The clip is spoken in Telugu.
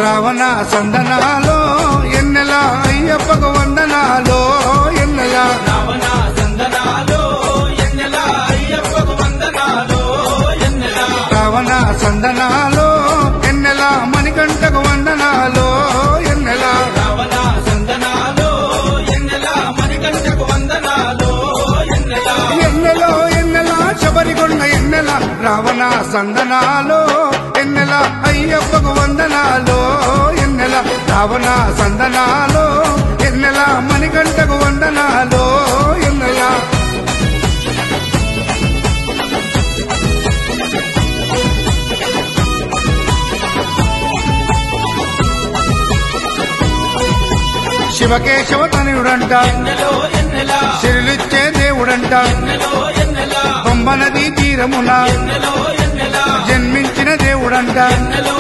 రావణ సందనాలో ఎన్నెల అయ్యప్పకు వందనాలో ఎన్నెల రావణ సందనాలో ఎన్నెల అయ్యప్పకు వందనాలో ఎన్నెల రావణ సందనాలో ఎన్నెల మణికంఠకు వందనాలో ఎన్నెల రావణ సందనాలో ఎన్నెల మణికంఠకు వందనాలో ఎన్నెల ఎన్నెలో ఎన్నెల శబరికొండ ఎన్నెల రావణ సందనాలో ఎన్నెల అయ్యప్పకు వందనాలో ఎన్నెల రావణ సందనాలో ఎన్నెల మణికంఠకు వందనాలో ఎన్నెల శివకేశవ తనయుడంట ఎన్నెలో ఎన్నెల శిరులిచ్చే దేవుడంట ఎన్నెలో ఎన్నెల పంబ నదీ తీరమున ఎన్నెలో ఎన్నెల జన్మించిన దేవుడంట ఎన్నెలో